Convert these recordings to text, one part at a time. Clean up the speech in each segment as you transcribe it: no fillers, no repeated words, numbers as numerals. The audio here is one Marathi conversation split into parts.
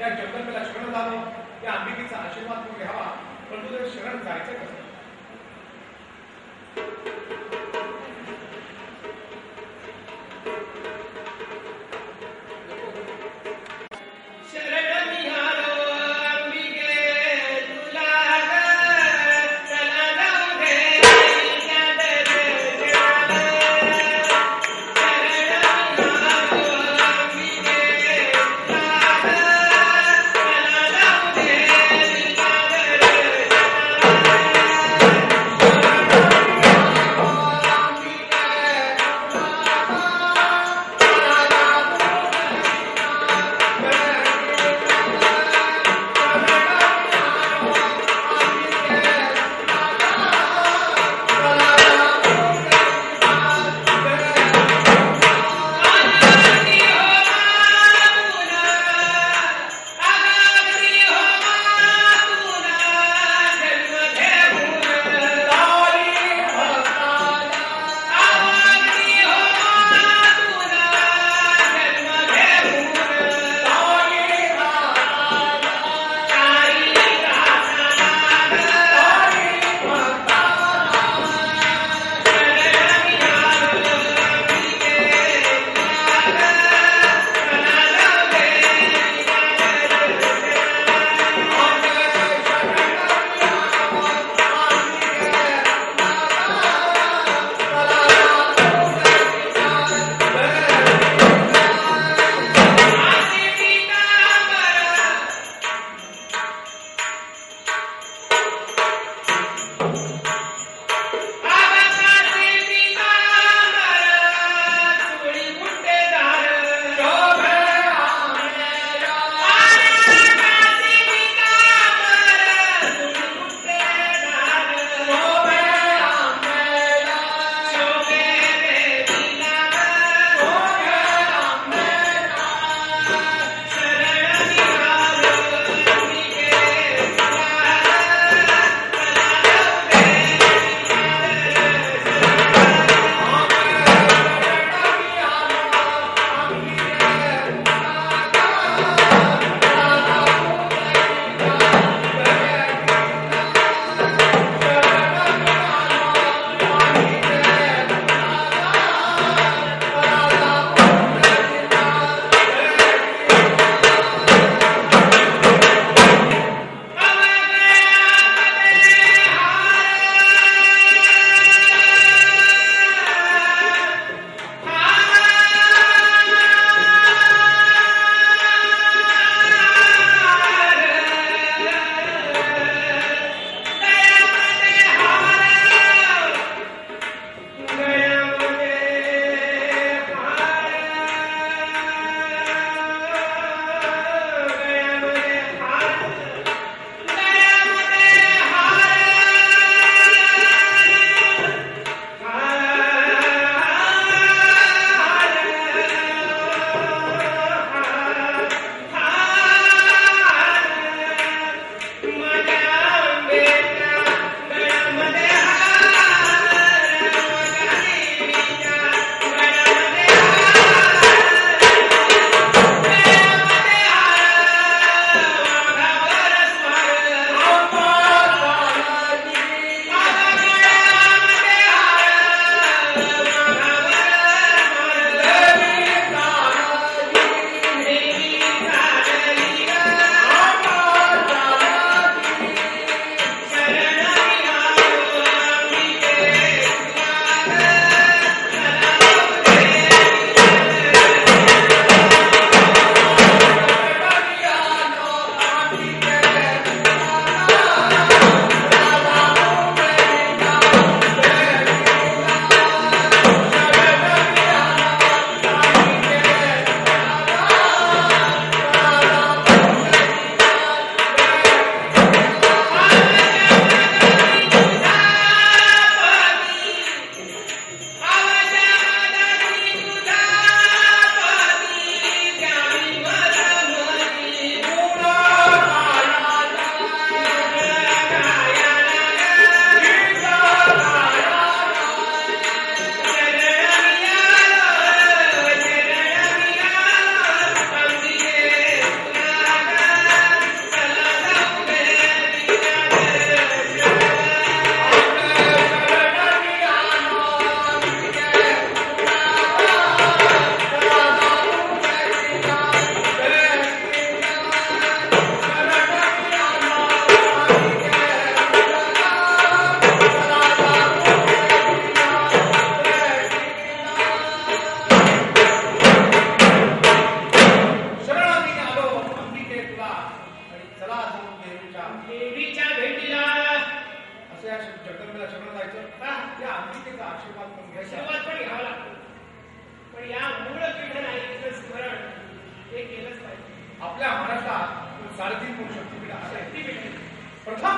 त्या जगदंबेला शरण झालो, त्या अंबिकेचा आशीर्वाद तू घ्यावा, पण तुझं शरण जायचं कसं?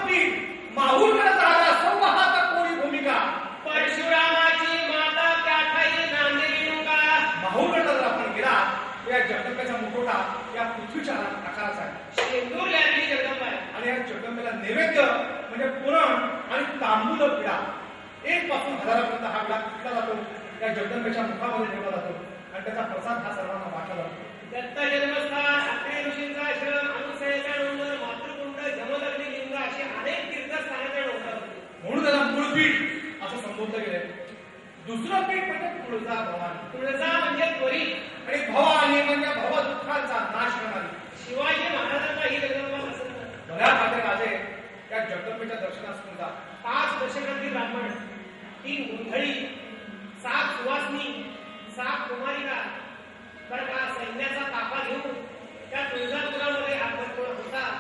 पीठ माहूरगड झाला संवाहात कोणी भूमिका परशुरामाची माता त्याठाई नांदे रेणुका. माहूरगडला जर आपण गेला या जगदंबेचा मुखवटा या पृथ्वीच्या आकाराचा आहे. शेंदूर लागली जगदंबा आहे. आणि या जगदंबेला नैवेद्य म्हणजे पुरण आणि तांबूल पिढा 1 पासून 1000पर्यंत हा विडा पिळला जातो. या जगदंबेच्या मुखामध्ये ठेवला जातो आणि त्याचा प्रसाद हा सर्वांना वाटला जातो. दत्त जन्मस्थान, अत्रे ऋषींचा आश्रम, अनुसयाचा डोंगर, मातृकुंड, जमदग्नी लिंग अशी अनेक तीर्थस्थानाच्या डोंगरावरती. म्हणून त्याला मूळपीठ असं संबोधलं गेलंय. दुसरं पीठ म्हणजे तुळजा भवानी. तुळजा म्हणजे त्वरित आणि भवानी म्हणजे भव दुःखांचा नाश करणारी. शिवाजी महाराजांना ही जगदंबा पसंत आहे. बऱ्याच माझे राजे या जगदंबेच्या दर्शनास सुद्धा 5 दशकातील ब्राह्मण, 3 गोंधळी, 7 सुवासनी, 7 कुमारिका बरं का सैन्याचा ताफा घेऊन त्या तुळजापुरामध्ये आगमन होतात.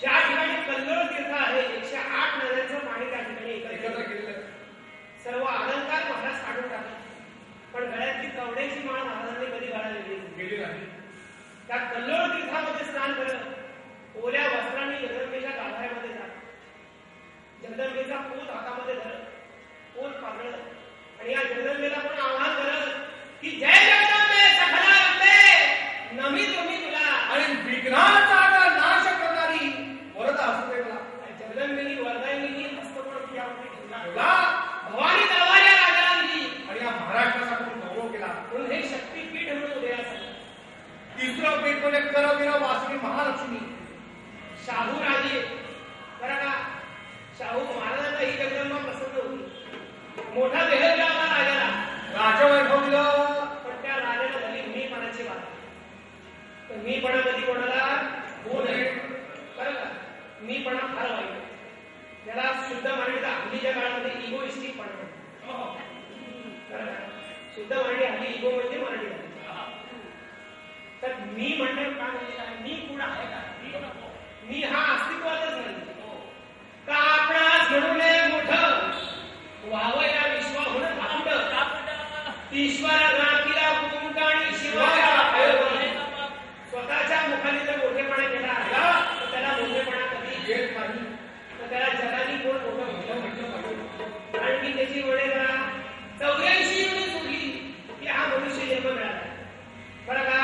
ज्या ठिकाणी कल्लोळ तीर्थ आहे 108 नद्यांचं पाणी त्या ठिकाणी एकत्र केलेलं आहे. सर्व अलंकार महाराज काढून टाकले. पण गळ्यातली कवड्याची माळ महाराजांनी कधी घालायला गेली नाही. त्या कल्लोळ तीर्थामध्ये स्नान करत ओल्या वस्त्रांनी जगदंबेच्या गाभाऱ्यामध्ये जात. जगदंबेचा पूत हातामध्ये धरत, पूत पागळत आणि या जगदंबेला पण आव्हान करत की जय जगदंबे सखला रंबे नमी तुम्ही तुला. आणि विघ्नाचा नाश करणारी वरदा असते मला. जगदंबेनी वरदायिनी हस्तकोण यावरती ठेवला. भवानी तलवार या राजाला दिली आणि या महाराष्ट्राचा आपण गौरव केला. म्हणून हे शक्तीपीठ म्हणून उदयास आलं. तिसरं पीठ म्हणजे करवीर वासनी महालक्ष्मी. शाहू राजे बरं का शाहू महाराजांना ही जगदंबा पसंत होती. मोठा देह दिला होता राजाला. राजवैभव दिलं. पण त्या राजाला झाली मीपणाची बात. तर मीपणा कधी कोणाला होऊ नये बरं का. मीपणा फार वाईट. त्याला शुद्ध मराठीचा हल्लीच्या काळामध्ये इगोइस्टिक पण बरं का. शुद्ध मराठी हल्ली इगो म्हणजे मराठी भाषा. तर मी म्हणण्यात काय म्हणजे काय मी पुढे आहे का. मी हा अस्तित्वातच नाही का. आपणास म्हणून मोठं व्हावं या विश्वाहून भांड ईश्वर राखीला कुंकाणी शिवाया स्वतःच्या मुखाने जर मोठेपणा केला तर त्याला मोठेपणा कधी येत नाही. तर त्याला जगाने कोण मोठं म्हटलं. आणि मी त्याची वडे जरा 84 युनी सोडली की हा मनुष्य जन्म मिळाला बरं का.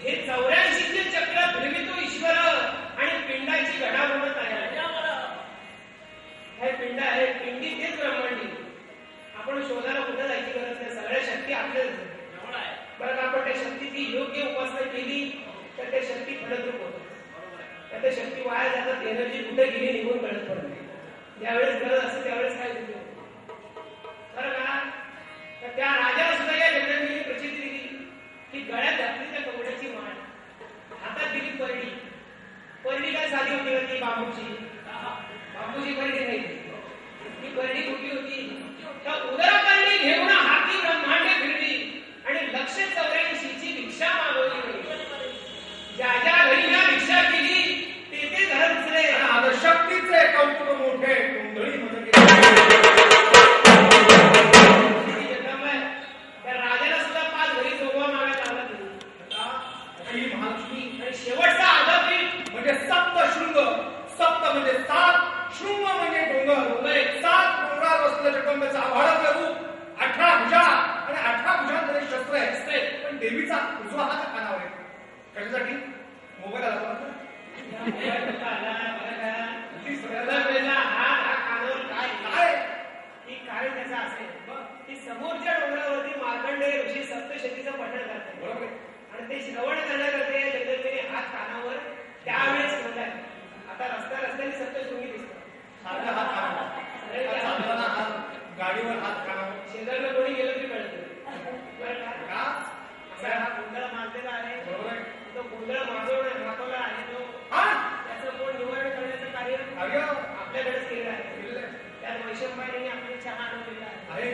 हे 84 चक्र फिरवितो ईश्वर आणि पिंडाची घडामोड तयार. हे पिंड आहे. पिंडी तेच ब्रह्मांडी. आपण शोधायला कुठं जायची गरज नाही. सगळ्या शक्ती आपल्याच बरं का. आपण त्या शक्तीची योग्य उपासना केली तर त्या शक्ती फलद्रूप होतात. त्या शक्ती वाया जातात. एनर्जी कुठे गेली निघून कळत पडत नाही. ज्यावेळेस गरज असते त्यावेळेस काय होते बरं का. तर त्या राजाला सुद्धा या जगदंबेने प्रसिद्धी दिली की गळ्यात घातली त्या कवड्याची माळ, हातात दिली परडी. परडी काय साधी होती का ती बांबूची. बांबूची परडी नाही. ती परडी कुठली होती. त्या उदरपर्णी घेऊन हाती ब्रह्मांडे फिरली आणि 184ची भिक्षा मागवली. ज्या ज्या घरी ज्या भिक्षा केली ते ते घर उचले. आता शक्तीचे कौतुक मोठे कुंडळी मध्ये त्या राजाला सुद्धा 5 घरी जोगवा मागायला लावला. ही महालक्ष्मी. आणि शेवटचा आधारपीठ म्हणजे सप्तशृंग. सप्त म्हणजे 7, शृंग म्हणजे डोंगर. 7 डोंगरावर बसलेलं जगदंबेचं आभाळातलं रूप. 18 भुजा आणि 18 भुजांमध्ये शस्त्र आहे. पण देवीचा उजवा हात कानावर आहे. कशासाठी. मोबाईल आला होता. कारण त्याचा असेल की समोरच्या डोंगरावरती मार्कंडेय ऋषी सप्तशतीचं पठण करतात बरोबर. आणि ते श्रवण करण्याकरता जगदंबेने हात कानावर त्यावेळेस ठेवलाय. आता रस्त्याने सप्तशृंगी दिसतात. सारखा हात कानावर. हात गाडीवर हात कानावर. शेजारला कोणी गेलं तरी कळतं का. असा हा गोंधळ माजलेला आहे. बरोबर आहे. तो गोंधळ माजवला आहे तो त्याचं कोण निवारण करण्याचं कार्य आपल्याकडेच केलेलं आहे. त्यात वैशंपायने आपण चहा आणलेला आहे.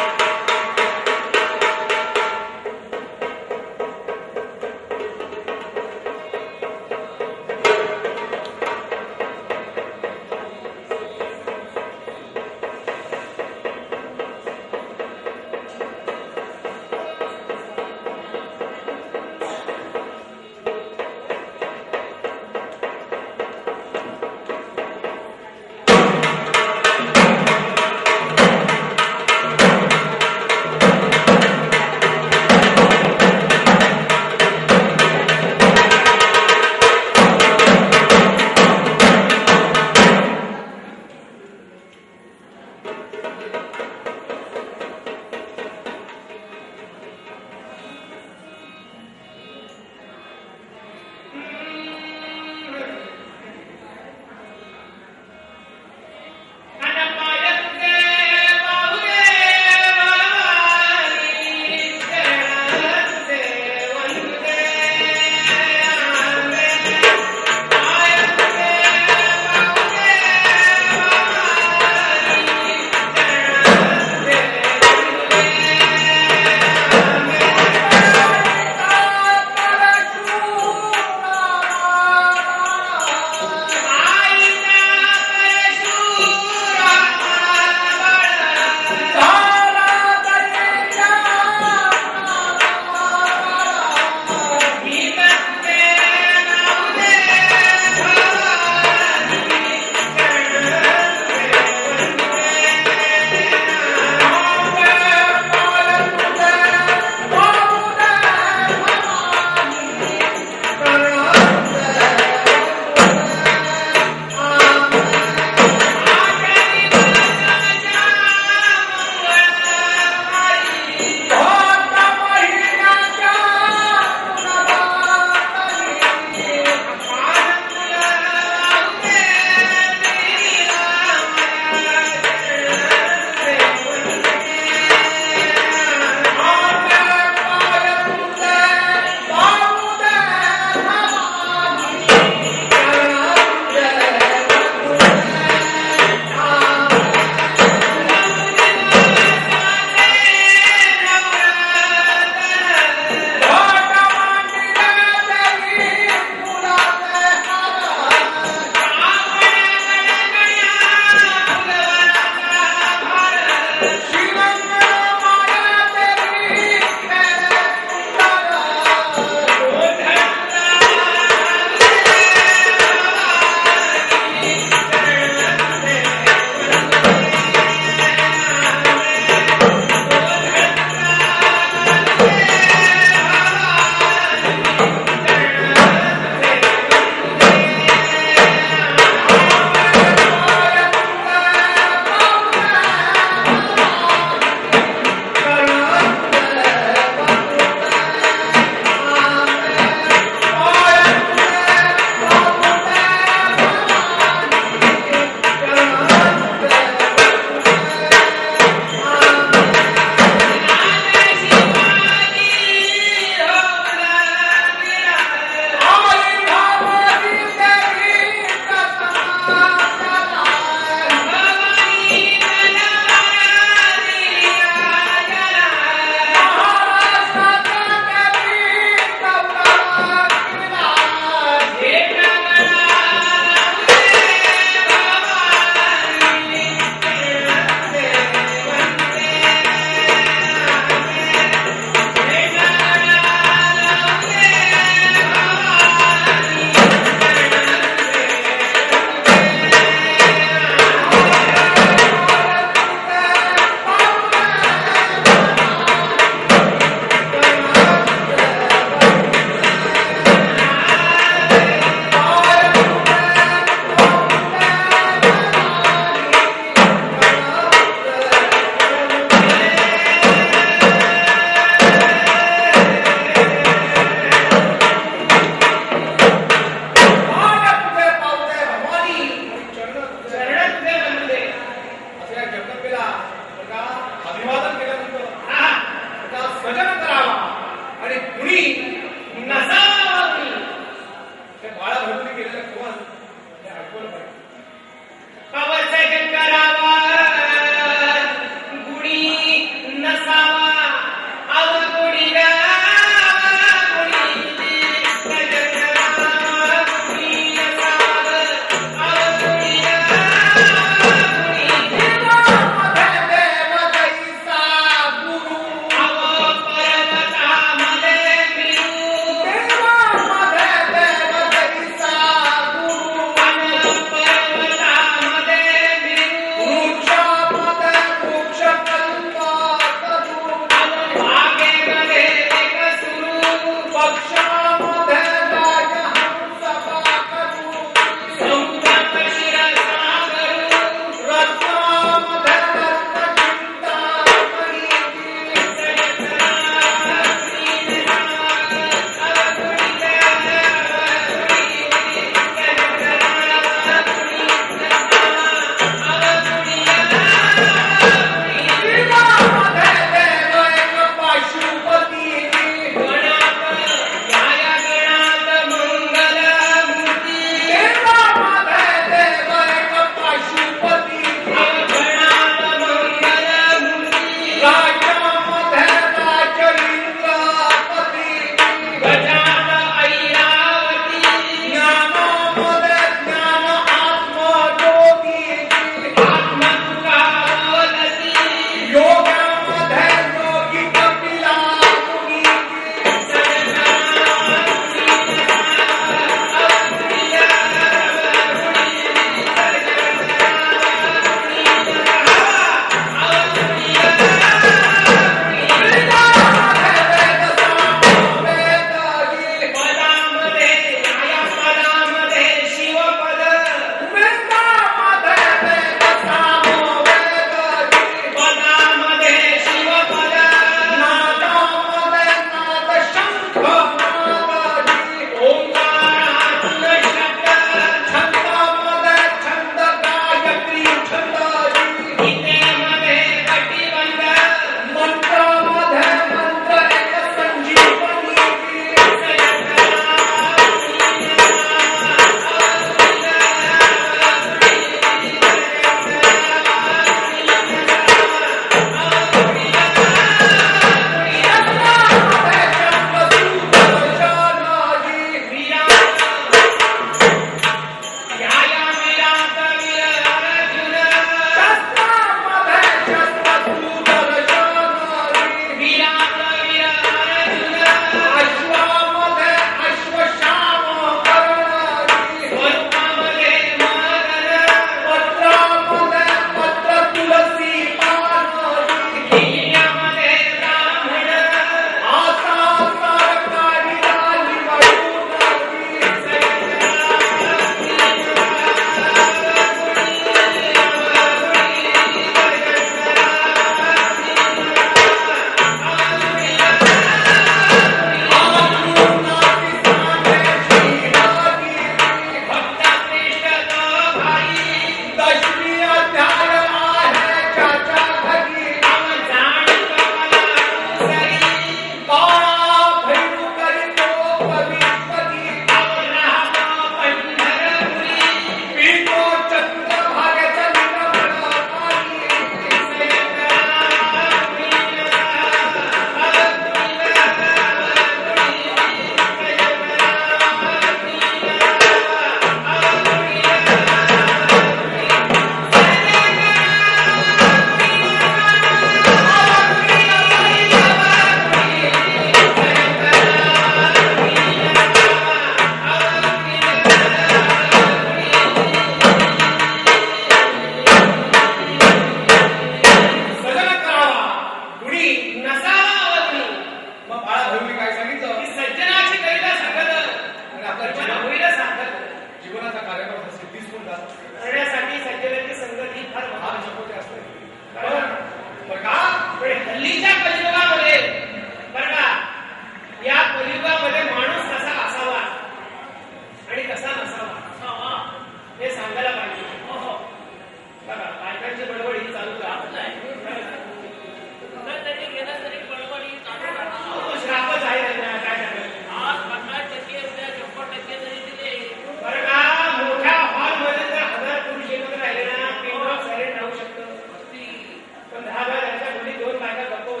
पण 10 बाय 10च्या खोलीत 2 बायका गप्प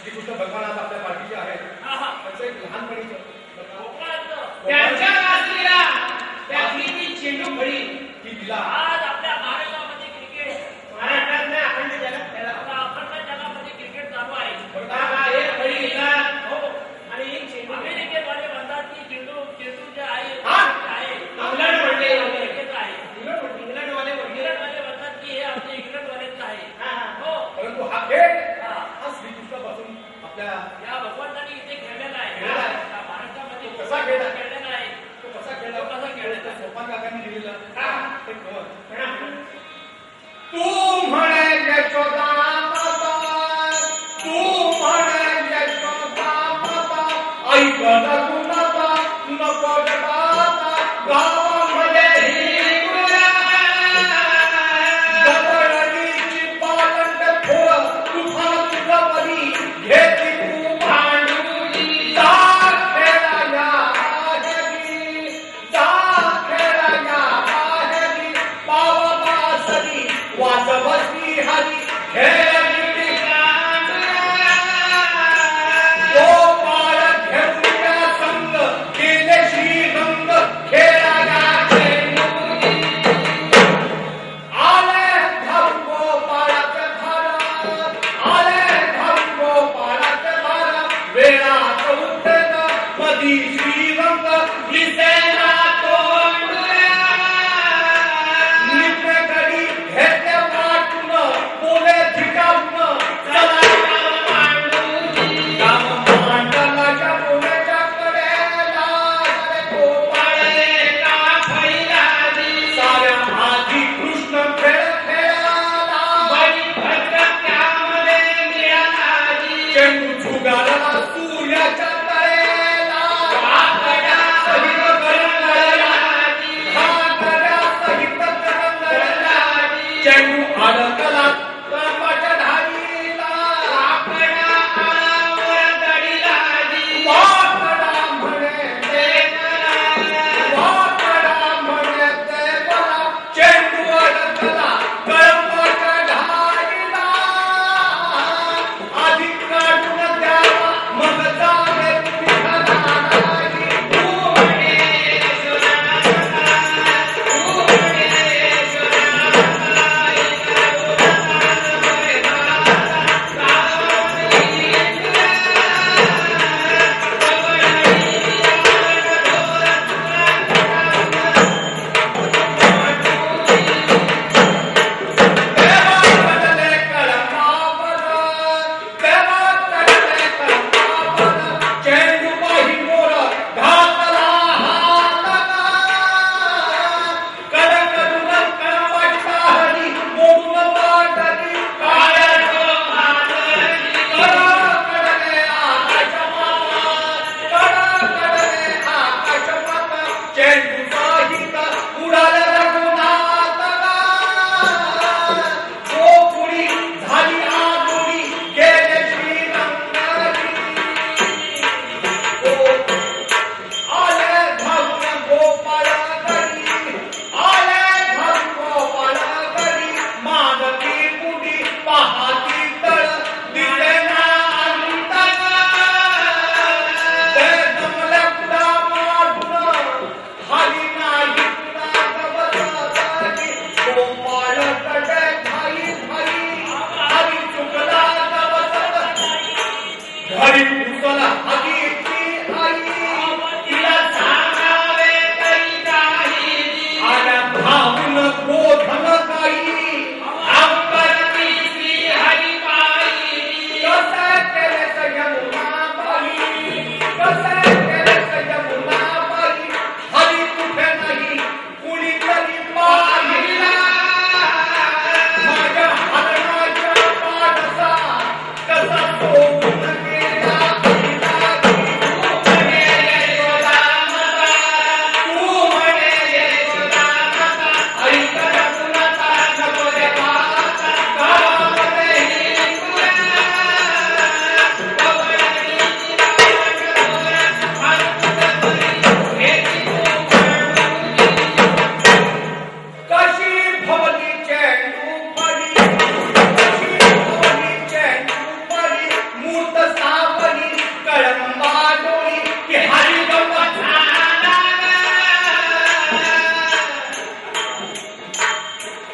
श्रीकृष्ण भगवान आज आपल्या पाठीचे आहेत. त्याचं एक लहानपणीचं त्यांच्या गाजलेल्या त्यातली ती चेंडू फळी की तिला आज आपल्या महाराष्ट्रामध्ये क्रिकेट महाराष्ट्रात नाही अखंड जगात खेळला. अखंड जगामध्ये क्रिकेट चालू आहे. हा, एक फळी घेतात हो. आणि एक चेंडू. अमेरिकेवाले म्हणतात की चेंडू जे आहे इंग्लंड म्हणते अमेरिकेचं आहे. इंग्लंडवाले म्हणते इंग्लंडवाले म्हणतात की हे आपल्या इंग्लंडवालेच आहे. हो. परंतु हा खेळ हा श्रीकृष्णापासून आपल्या या भगवंतांनी इथे खेळलेला आहे. खेळलेला आहे. या भारतामध्ये कसा खेळला? खेळलेला आहे. तो कसा खेळला? तो कसा खेळला? सोपान काकांनी दिलेला ते खबर. म्हणा. तू म्हणे यशोदा माता, तू म्हणे यशोदा माता, ऐकत कुणाचा नको जगाचा, गावामध्ये ही मुला. गवळणीची पालंड फोड, तुफान तुझा परी, घेतली तू भांडुली. जा खेळाया आहेरी, जा खेळाया आहेरी, पावा सरी वाजवती हरी, खेळली गोपाळ घेऊया संग, केले श्रीरंग, खेळाया खेळुनी. आले धावून गोपाळाचे धारा, आले धावून गोपाळाचे धारा, वेळात उठेल मधी श्रीरंग, दिसेना तोंडुल्या. नित्यकरी घेतल्या पाठून, बोले धिकावून, चला काम मांडूनी. काम मांडलाच्या बोलाच्या कडेला, सारे गोपाळे का फैलादी. साऱ्या आधी कृष्ण खेळ खेळाला, बळीभद्र त्यामध्ये मिळाला. चेंडू झुगारला सूर्याच्या तळेला, मूर्त सावली कळंबा डोळी की हरी गंमत झाला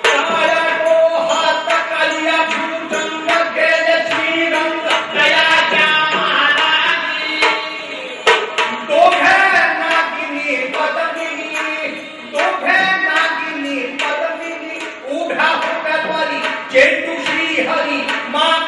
काळ्या डोहात कालिया भूजंग गेले श्रीरंग दयाच्या महाराणी दोघे नागिनी पद्मिनी उभ्या होत्या द्वारी चेंडू श्री हरी मान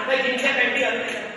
काय जीन्सच्या पॅन्टी घालून येतात.